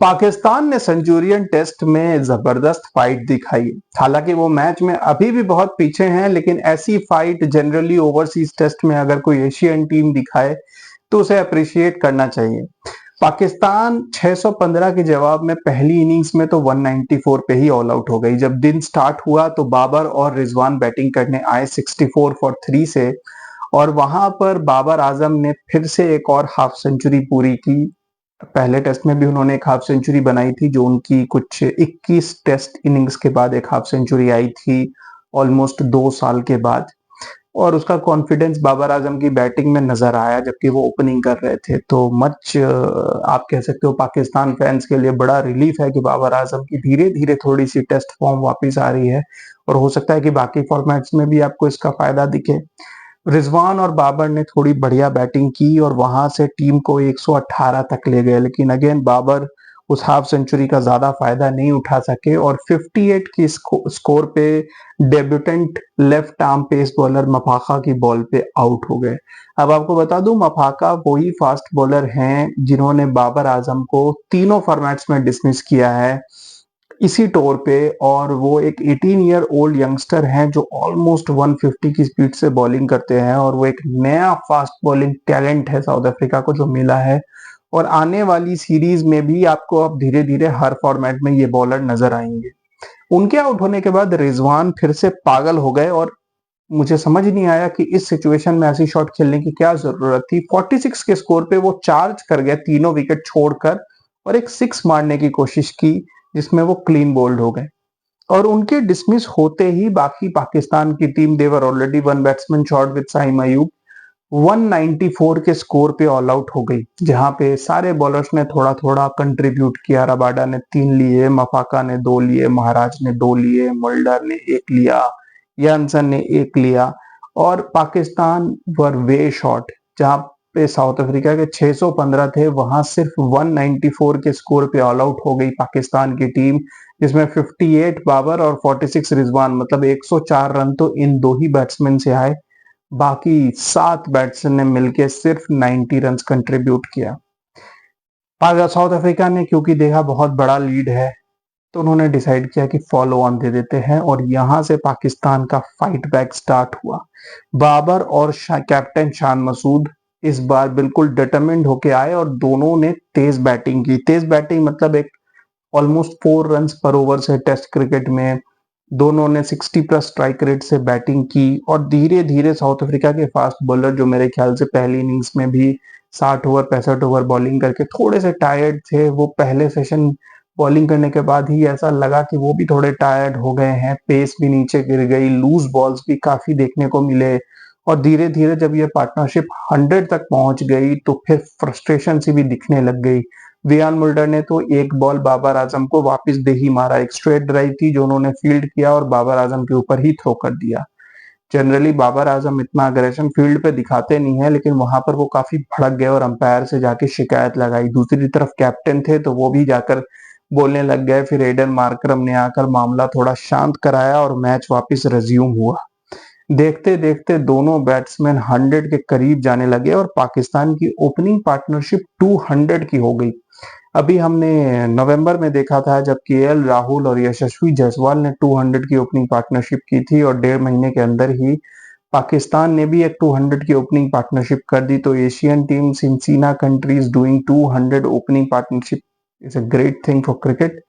पाकिस्तान ने Centurion test में जबरदस्त फाइट दिखाई। हालांकि वो मैच में अभी भी बहुत पीछे हैं, लेकिन ऐसी फाइट जनरली ओवरसीज टेस्ट में अगर कोई एशियन टीम दिखाए तो उसे अप्रिशिएट करना चाहिए। पाकिस्तान 615 के जवाब में पहली इनिंग्स में तो 194 पे ही ऑल आउट हो गई। जब दिन स्टार्ट हुआ तो बाबर और रिजवान बैटिंग करने आए 64 फॉर 3 से, और वहां पर बाबर आजम ने फिर से एक और हाफ सेंचुरी पूरी की। पहले टेस्ट में भी उन्होंने एक हाफ सेंचुरी बनाई थी, जो उनकी कुछ 21 टेस्ट इनिंग्स के बाद एक हाफ सेंचुरी आई थी, ऑलमोस्ट 2 साल के बाद। और उसका कॉन्फिडेंस बाबर आजम की बैटिंग में नजर आया जबकि वो ओपनिंग कर रहे थे। तो आप कह सकते हो पाकिस्तान फैंस के लिए बड़ा रिलीफ है कि बाबर आजम की धीरे धीरे थोड़ी सी टेस्ट फॉर्म वापस आ रही है, और हो सकता है कि बाकी फॉर्मेट्स में भी आपको इसका फायदा दिखे। रिजवान और बाबर ने थोड़ी बढ़िया बैटिंग की और वहां से टीम को 118 तक ले गए, लेकिन अगेन बाबर उस हाफ सेंचुरी का ज्यादा फायदा नहीं उठा सके और 58 की स्कोर पे debutant left arm pace bowler Maphaka की बॉल पे आउट हो गए। अब आपको बता दूं, मफाका वही फास्ट बॉलर हैं जिन्होंने बाबर आजम को तीनों फॉर्मेट्स में डिसमिस किया है इसी टूर पे, और वो एक 18 ईयर ओल्ड यंगस्टर हैं जो ऑलमोस्ट 150 की स्पीड से बॉलिंग करते हैं, और वो एक नया फास्ट बॉलिंग टैलेंट है साउथ अफ्रीका को जो मिला है। और आने वाली सीरीज में भी आपको अब धीरे धीरे हर फॉर्मेट में ये बॉलर नजर आएंगे। उनके आउट होने के बाद रिजवान फिर से पागल हो गए, और मुझे समझ नहीं आया कि इस सिचुएशन में ऐसी शॉट खेलने की क्या जरूरत थी। 46 के स्कोर पे वो चार्ज कर गया तीनों विकेट छोड़कर, और एक सिक्स मारने की कोशिश की जिसमें वो क्लीन बोल्ड हो गए। और उनके डिसमिस होते ही बाकी पाकिस्तान की team, they were already one batsman short with Saim Ayub, 194 के स्कोर पे ऑल आउट हो गई, जहां पे सारे बॉलर्स ने थोड़ा थोड़ा कंट्रीब्यूट किया। रबाडा ने 3 लिए, मफाका ने 2 लिए, महाराज ने 2 लिए, मुल्डर ने 1 लिया, यानसन ने 1 लिया। और पाकिस्तान वर वे शॉट, जहां पे साउथ अफ्रीका के 615 थे, वहां सिर्फ 194 के स्कोर पे ऑल आउट हो गई पाकिस्तान की टीम, जिसमें 58 बाबर और 46 रिजवान, मतलब 104 रन तो इन दो ही बैट्समैन से आए। बाकी 7 बैट्समैन ने मिलकर सिर्फ 90 रन कंट्रीब्यूट किया। साउथ अफ्रीका ने क्योंकि देखा बहुत बड़ा लीड है, तो उन्होंने डिसाइड किया कि फॉलो ऑन दे देते हैं, और यहां से पाकिस्तान का फाइट बैक स्टार्ट हुआ। बाबर और कैप्टन शान मसूद इस बार बिल्कुल डिटरमिन्ड होके आए, और दोनों ने तेज बैटिंग की। तेज बैटिंग मतलब एक ऑलमोस्ट 4 रन पर ओवर से टेस्ट क्रिकेट में दोनों ने 60 प्लस स्ट्राइक रेट से बैटिंग की, और धीरे धीरे साउथ अफ्रीका के फास्ट बॉलर, जो मेरे ख्याल से पहली इनिंग्स में भी 60 ओवर 65 ओवर बॉलिंग करके थोड़े से टायर्ड थे, वो पहले सेशन बॉलिंग करने के बाद ही ऐसा लगा कि वो भी थोड़े टायर्ड हो गए हैं। पेस भी नीचे गिर गई, लूज बॉल्स भी काफी देखने को मिले, और धीरे धीरे जब ये पार्टनरशिप 100 तक पहुंच गई तो फिर फ्रस्ट्रेशन सी भी दिखने लग गई। वियान मुल्डर ने तो एक बॉल बाबर आजम को वापस दे ही मारा। एक स्ट्रेट ड्राइव थी जो उन्होंने फील्ड किया और बाबर आजम के ऊपर ही थ्रो कर दिया। जनरली बाबर आजम इतना अग्रेशन फील्ड पे दिखाते नहीं है, लेकिन वहां पर वो काफी भड़क गए और अंपायर से जाके शिकायत लगाई। दूसरी तरफ कैप्टन थे तो वो भी जाकर बोलने लग गए। फिर एडन मार्करम ने आकर मामला थोड़ा शांत कराया और मैच वापस रिज्यूम हुआ। देखते देखते दोनों बैट्समैन 100 के करीब जाने लगे और पाकिस्तान की ओपनिंग पार्टनरशिप 200 की हो गई। अभी हमने नवंबर में देखा था जब केएल राहुल और यशस्वी जायसवाल ने 200 की ओपनिंग पार्टनरशिप की थी, और 1.5 महीने के अंदर ही पाकिस्तान ने भी एक 200 की ओपनिंग पार्टनरशिप कर दी। तो एशियन टीम सिंसीना countries doing 200 opening partnership is a great thing for cricket.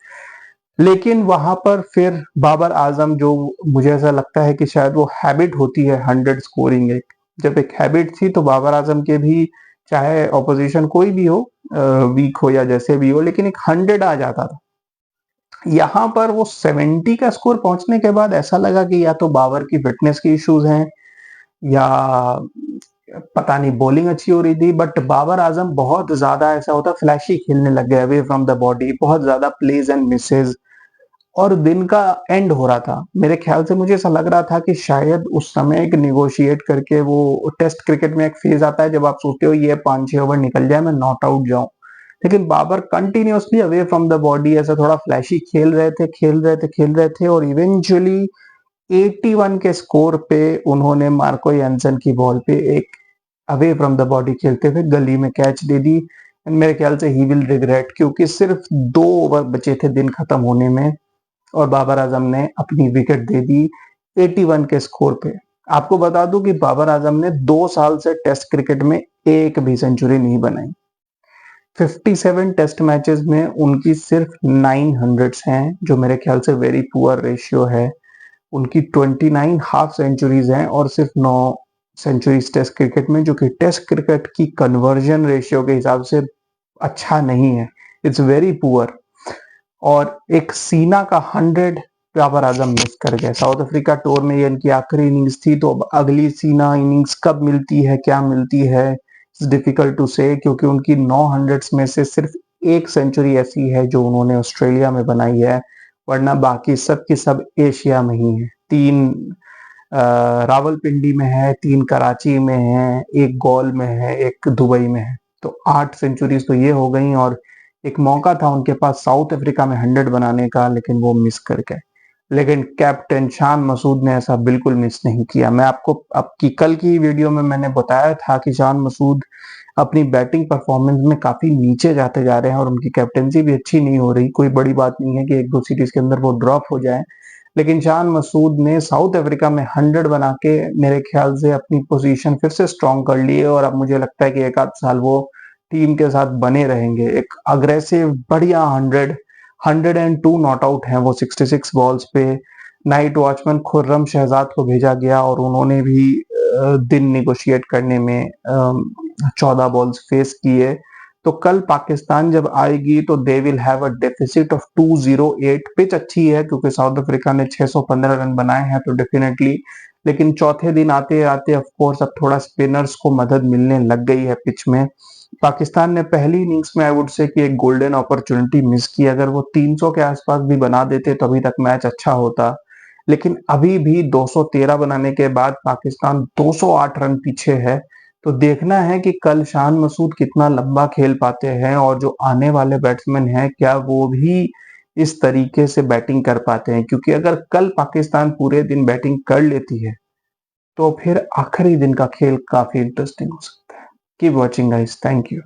लेकिन वहां पर फिर बाबर आजम, जो मुझे ऐसा लगता है कि शायद वो हैबिट होती है 100 स्कोरिंग, एक जब एक हैबिट थी तो बाबर आजम के भी, चाहे ऑपोजिशन कोई भी हो, वीक हो या जैसे भी हो, लेकिन एक 100 आ जाता था। यहाँ पर वो 70 का स्कोर पहुंचने के बाद ऐसा लगा कि या तो बाबर की फिटनेस की इश्यूज हैं, या पता नहीं बॉलिंग अच्छी हो रही थी, बट बाबर आजम बहुत ज्यादा, ऐसा होता फ्लैशी खेलने लग गए, अवे फ्रॉम द बॉडी, बहुत ज्यादा प्लेज एंड मिसेज। और दिन का एंड हो रहा था, मेरे ख्याल से मुझे ऐसा लग रहा था कि शायद उस समय एक निगोशिएट करके, वो टेस्ट क्रिकेट में एक फेज आता है जब आप सोचते हो ये 5-6 ओवर निकल जाए, मैं नॉट आउट जाऊं। लेकिन Babar continuously away from the body, ऐसा थोड़ा फ्लैशी खेल रहे थे, खेल रहे थे, खेल रहे थे, और इवेंचुअली 81 के स्कोर पे उन्होंने मार्को यानसन की बॉल पे एक अवे फ्रॉम द बॉडी खेलते हुए गली में कैच दे दी, एंड मेरे ख्याल से ही विल रिग्रेट, क्योंकि सिर्फ 2 ओवर बचे थे दिन खत्म होने में और बाबर आजम ने अपनी विकेट दे दी 81 के स्कोर पे। आपको बता दूं कि बाबर आजम ने 2 साल से टेस्ट क्रिकेट में एक भी सेंचुरी नहीं बनाई। 57 टेस्ट मैचेस में उनकी सिर्फ 900 हैं, जो मेरे ख्याल से वेरी पुअर रेशियो है। उनकी 29 हाफ सेंचुरीज हैं और सिर्फ 9 सेंचुरीज टेस्ट क्रिकेट में, जो कि टेस्ट क्रिकेट की कन्वर्जन रेशियो के हिसाब से अच्छा नहीं है, इट्स वेरी पुअर। और एक सीना का 100 बाबर आजम मिस कर गए। साउथ अफ्रीका टूर में ये इनकी आखिरी इनिंग्स थी, तो अब अगली सीना इनिंग्स कब मिलती है, क्या मिलती है, इट्स डिफिकल्ट टू से, क्योंकि उनकी 900 में से सिर्फ एक सेंचुरी ऐसी है जो उन्होंने ऑस्ट्रेलिया में बनाई है, वरना बाकी सब की सब एशिया में ही है। 3 रावलपिंडी में है, 3 कराची में है, 1 गौल में है, 1 दुबई में है। तो 8 सेंचुरीज तो ये हो गई, और एक मौका था उनके पास साउथ अफ्रीका में 100 बनाने का, लेकिन वो मिस कर गए। लेकिन कैप्टन शान मसूद ने ऐसा बिल्कुल मिस नहीं किया। मैं आपको आपकी कल की वीडियो में मैंने बताया था कि शान मसूद अपनी बैटिंग परफॉर्मेंस में काफी नीचे जाते जा रहे हैं और उनकी कैप्टनसी भी अच्छी नहीं हो रही। कोई बड़ी बात नहीं है कि 1-2 सीरीज के अंदर वो ड्रॉप हो जाए, लेकिन शान मसूद ने साउथ अफ्रीका में 100 बना के मेरे ख्याल से अपनी पोजीशन फिर से स्ट्रॉन्ग कर ली है, और अब मुझे लगता है कि 1 आध साल वो टीम के साथ बने रहेंगे। एक अग्रेसिव बढ़िया 102 नॉट आउट हैं वो 66 बॉल्स पे। नाइट वॉचमैन खुर्रम शहजाद को भेजा गया और उन्होंने भी दिन निगोशिएट करने में 14 बॉल्स फेस किए। तो कल पाकिस्तान जब आएगी तो they will have a deficit of 208। Pitch अच्छी है क्योंकि साउथ अफ्रीका ने 615 रन बनाए हैं, तो डेफिनेटली, लेकिन चौथे दिन आते आते ऑफ कोर्स अब थोड़ा स्पिनर्स को मदद मिलने लग गई है पिच में। पाकिस्तान ने पहली इनिंग्स में आई वुड से कि एक गोल्डन अपॉर्चुनिटी मिस की। अगर वो 300 के आसपास भी बना देते तो अभी तक मैच अच्छा होता, लेकिन अभी भी 213 बनाने के बाद पाकिस्तान 208 रन पीछे है। तो देखना है कि कल शान मसूद कितना लंबा खेल पाते हैं, और जो आने वाले बैट्समैन हैं क्या वो भी इस तरीके से बैटिंग कर पाते हैं, क्योंकि अगर कल पाकिस्तान पूरे दिन बैटिंग कर लेती है तो फिर आखिरी दिन का खेल काफी इंटरेस्टिंग हो सकता है। Keep watching guys, thank you.